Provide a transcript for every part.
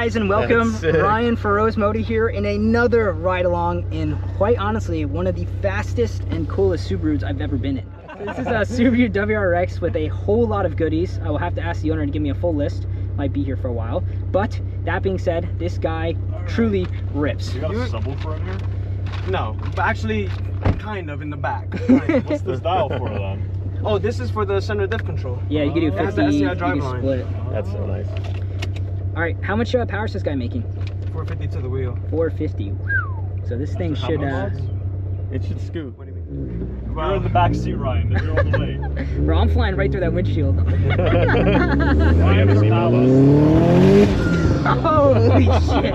guys, and welcome. Ryan Feroz Modi here in another ride along in, quite honestly, one of the fastest and coolest Subarus I've ever been in. This is a Subaru WRX with a whole lot of goodies. I will have to ask the owner to give me a full list. Might be here for a while. But that being said, this guy truly rips. You got a subwoofer in here? No, but actually, kind of in the back. What's this dial for then? Oh, this is for the center diff control. Yeah, you can do 50, you can driveline. split. That's so nice. All right, how much power is this guy making? 450 to the wheel. 450. So this thing should... it should scoot. What do you mean? You're in the back seat, Ryan. You're on the way. Bro, I'm flying right through that windshield. I haven't seen all those. Holy shit!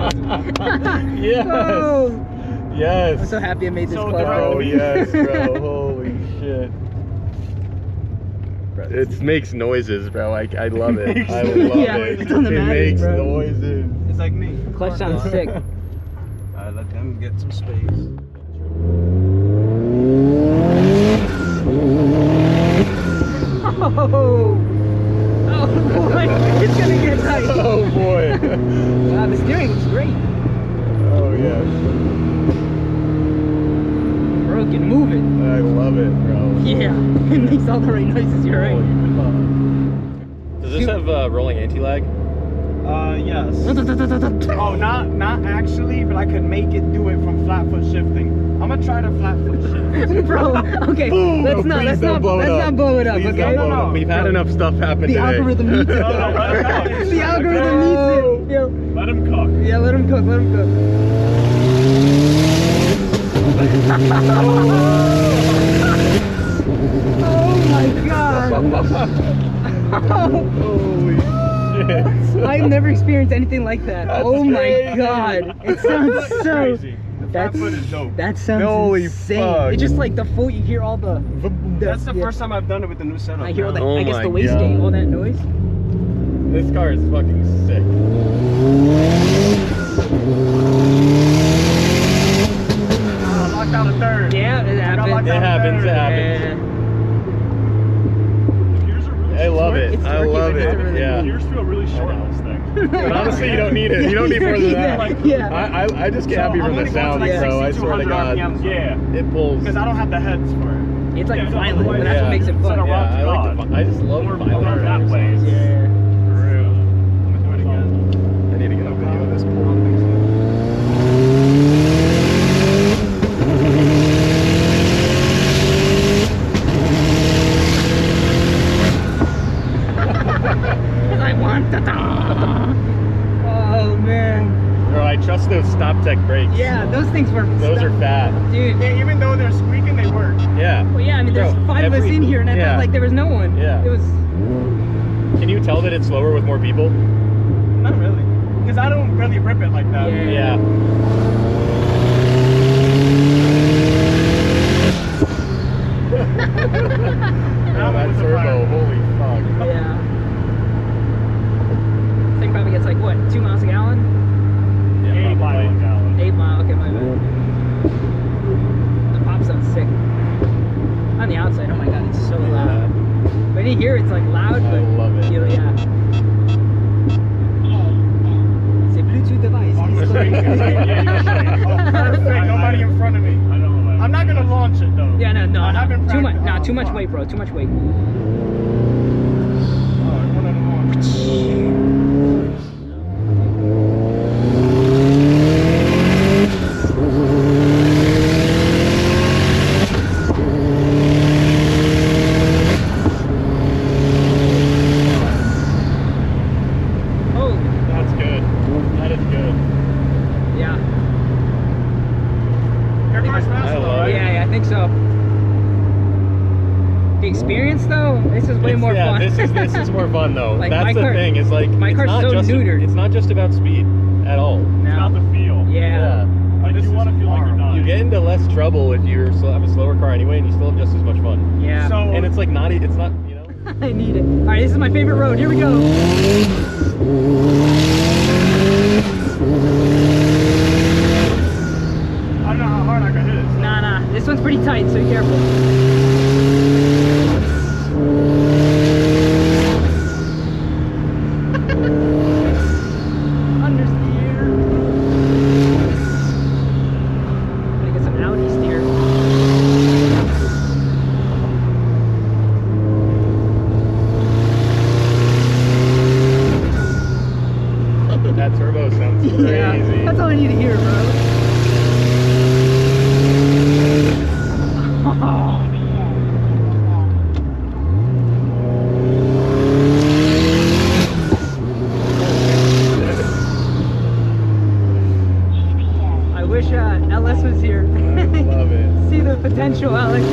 Yes! Oh. Yes! I'm so happy I made this So club. Oh yes, bro. Holy shit. Bro, It makes noises, bro. I love it. I love Yeah, it. it's on the It Matic, makes bro. noises. It's like me. Clutch sounds sick. Alright, let them get some space. Oh boy, it's gonna get tight. Oh boy. Wow, the steering looks great. Oh yeah. Bro, can move it. I love it, bro. Yeah, it makes all the right noises, you're right. Does this have rolling anti-lag? Yes. Oh, not actually, but I could make it do it from flat foot shifting. I'm gonna try to flat foot shift. Bro, okay, let's not blow it up, Please okay? don't blow it up. We've had enough stuff happen The today. algorithm needs it. No, let him cook. The algorithm needs it. Yo. Let him cook. Yeah, let him cook, let him cook. Oh my god. Holy shit. I've never experienced anything like that. That's oh my crazy. god. It sounds so... Crazy. Flat foot is dope. That sounds Holy insane. fuck. It's just like the full, you hear all the... That's the yeah. first time I've done it with the new setup. I hear all that, Oh I guess my the waist God. gain, all that noise. This car is fucking sick. Locked out a third. Yeah, it happens. It happens, it happens. Gears are really I love short. it. It's I working, love it's it. really Yeah. Gears feel really short on this thing. But honestly, you don't need it. You don't need more than that. Yeah. I just get happy I'm from the only going sound, to like so I swear to 6200 God. RPMs. Yeah. It pulls. Because I don't have the heads for it. It's like Yeah, violent, no, and that's yeah. what makes it It's like fun. a Yeah, rock I like god. the, I just love We're violent that cars. way. Yeah. For real. I'm going to do it again. I need to get a video of this pull. I want the... Oh man. Bro, I trust those Stop Tech brakes. Yeah, those things were... Those are fat. Dude. Yeah, even though they're squeaking, they work. Yeah. Well, yeah, I mean, there's Bro, 5 of us in here, and I yeah. felt like there was no one. Yeah. It was... Can you tell that it's slower with more people? Not really. Because I don't really rip it like that. Yeah. Yeah. Yeah, that turbo, holy fuck. Yeah. This thing probably gets like, what, 2 miles a gallon? Yeah, 8 mile a gallon. 8 mile, okay, my bad. The pop sounds sick. On the outside, oh my god, it's so loud. When you hear it, it's like loud, I but... love it. Yeah. It's a Bluetooth device. Oh, perfect. Nobody in front of me. I know. I'm not going to launch it, though. Yeah, no, I haven't too much, practiced- too much fuck. weight, bro, too much weight. Alright, one at a Oh, That's good. That is good. yeah. Your car's fast, I though, love right? it. Yeah, I think so. The experience, though, this is way more fun. This is more fun though. Like, That's my the car- thing. Is like my it's car's not so just neutered. It's not just about speed at all. It's Now. not the feel. Yeah. Like, This you is want to feel like you're horrible. not. You get into less trouble if you have a slower car anyway, and you still have just as much fun. Yeah. So, And it's like not. It's not. You know. I need it. All right, this is my favorite road. Here we go. I don't know how hard I can hit it. Nah. This one's pretty tight, so be careful. telling you to hear, bro. Oh. I wish LS was here. I love it. See the potential, Alex.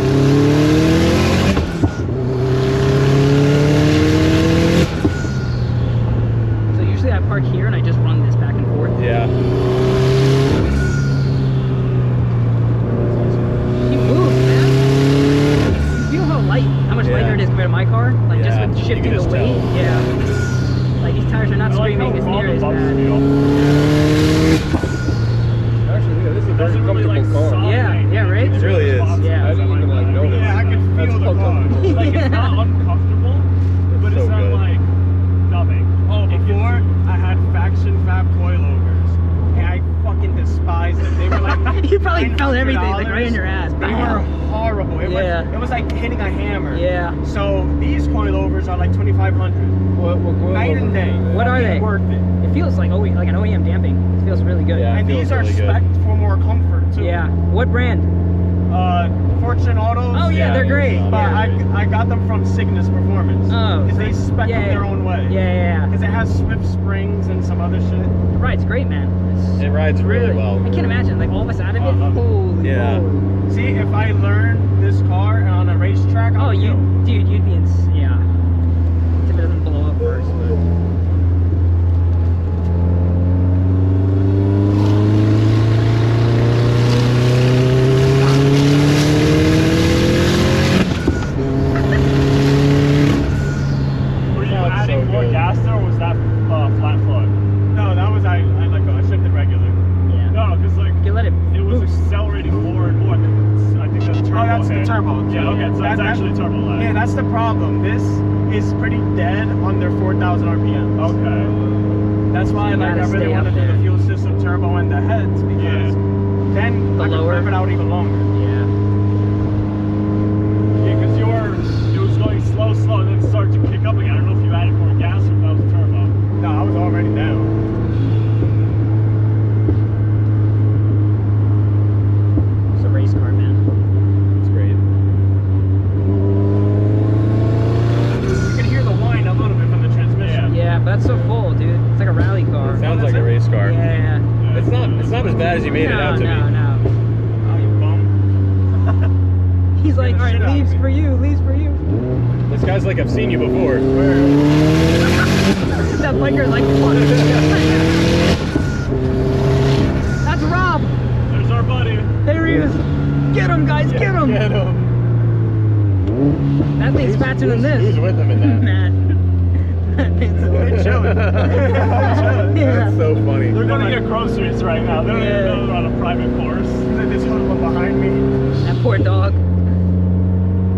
So usually I park here and I just run this back and forth. Yeah. He moves, man. You feel how light, how much lighter it is compared to my car? Like just with shifting the weight. Yeah. Like these tires are not screaming as near as bad. Actually, yeah, this is a very Doesn't really, comfortable like, car. suck. Yeah, yeah, right? It really is. Yeah. I didn't even like notice. Yeah, I could feel the car. Like, it's not uncomfortable, but it's so not good. like numbing. Oh, before I had faction fab coilovers, and I fucking despised them. They were like You probably felt everything like $900. right in your ass. They were horrible. Yeah. It was like hitting a hammer. Yeah. So these coilovers are like 2,500. What Night and day. What are Fucking they? Worth it. It feels like like an OEM damping. It feels really good. Yeah. And feels these are really good. spec'd for more comfort too. Yeah. What brand? Fortune Autos. Oh yeah, they're great. But Yeah. I got them from Cygnus Performance. Oh, Because they spec them their own way. Yeah. Because it has Swift springs and some other shit. It rides great, man. It rides really well. I can't imagine like all of us out of it. love it. Holy Yeah. moly. See, if I learned this car on a racetrack, Oh, I'd dude, you'd be yeah. If it doesn't blow up first. But. Were you Sounds adding so more good. gas there, or was that flat flood? No, that was I let go. I shifted regular. Yeah. No, because like You can let it was boost. accelerating more and more. I think that's turbo. Oh, that's the hit. turbo. Yeah, okay, so that's actually turbo lag. Yeah, that's the problem. This is pretty dead under 4,000 RPM. Okay. That's why You like, I gotta really stay want to up do there. the fuel system turbo and the heads because then The I can lower. rev it out even longer. Yeah. Yeah, because it was going slow, and then it started to kick up again. I don't know if you added more gas or if that was a turbo. No, I was already down. It's a race car, man. It's great. You can hear the whine a little bit from the transmission. Yeah, but that's so full, dude. It's like a rally car. It sounds like a race car. Yeah. It's not as bad as you made it out to be. No. Oh, you bum. He's like, the all right, shit out of leaves me. for you, leaves for you. This guy's like, I've seen you before. That biker's like, fuck. That's Rob. There's our buddy. There he is. Get him, guys, get him. Get him. That thing's faster than this. Who's with him in that? Man. That thing's They're chilling. Yeah. That's so funny. They're going to get groceries right now. They don't even know they're on a private course. There's this hoodlum behind me. That poor dog.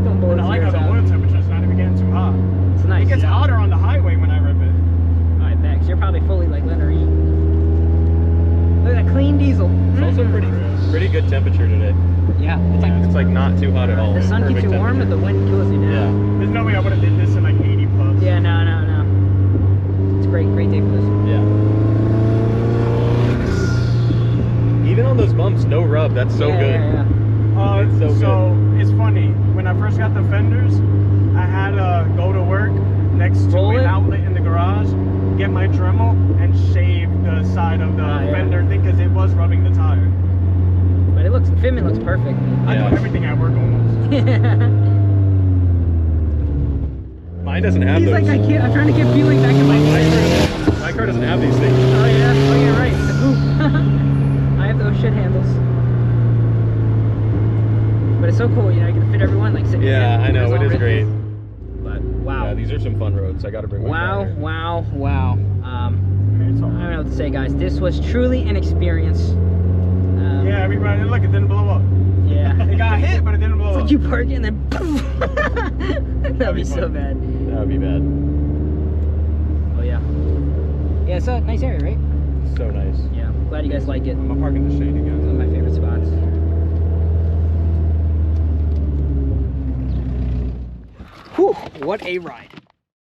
Don't blow And his I like how ears the out. oil temperature's not even getting too hot. It's nice. It gets hotter on the highway when I rev it. Alright, Bex, you're probably fully like letting her eat. Look at that clean diesel. It's also pretty good temperature today. Yeah, it's like It's like not too hot at all. the sun keeps you Perfect warm, but temperature. the wind cools you Yeah. down. There's no way I would have did this in like 80 plus. Yeah, no. It's a great day for this. Yeah. Even on those bumps, no rub. That's so Yeah, good. yeah. It's so so it's funny. When I first got the fenders, I had to go to work next to Roll an it? outlet in the garage, get my Dremel, and shave the side of the Yeah. fender thing because it was rubbing the tire. But it looks, fitment looks perfect. I do Yeah. everything at work almost. Mine doesn't have He's those. like, I'm trying to get feeling back in my car. My car doesn't have these things. Oh yeah, oh you're right. Ooh. I have those shit handles. But it's so cool, you know, you can fit everyone like sitting Yeah, here. I know. There's It all is great. ridges. But wow. Yeah, these are some fun roads. I got to bring my car here. Wow. I don't know what to say, guys. This was truly an experience. Yeah, everybody, look, it didn't blow up. Yeah. It got hit, but it didn't blow It's up. like you park it and then poof. That'd be so bad. That would be bad. Oh yeah. Yeah, it's a nice area, right? So nice. Yeah. Glad you guys like it. I'm gonna park in the shade It's again. one of my favorite spots. Whew, what a ride.